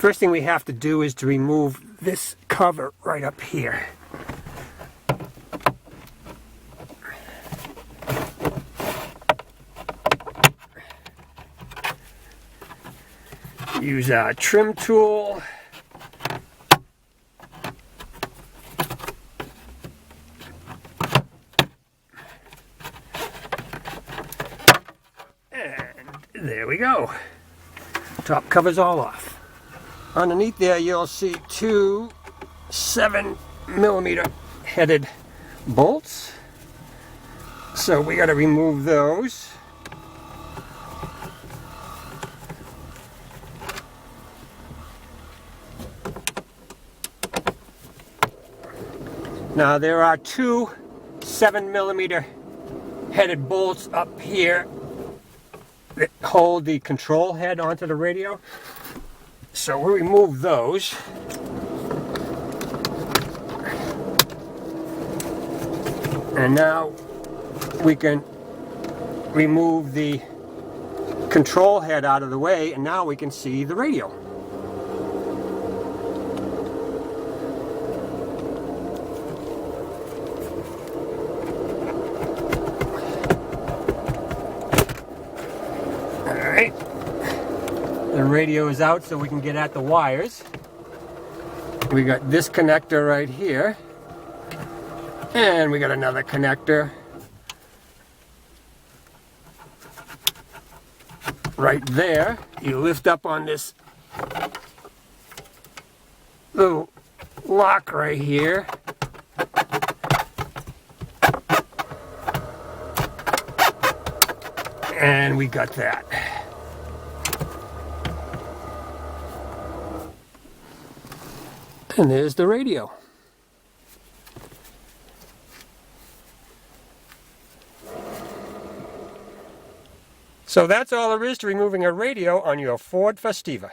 First thing we have to do is to remove this cover right up here. Use our trim tool. And there we go. Top cover's all off. Underneath there you'll see two 7mm headed bolts. So we got to remove those. Now there are two 7mm headed bolts up here that hold the control head onto the radio. So we'll remove those. And now we can remove the control head out of the way, and now we can see the radio. Alright. The radio is out so we can get at the wires. We got this connector right here. And we got another connector right there. You lift up on this little lock right here. And we got that. And there's the radio. So that's all there is to removing a radio on your Ford Festiva.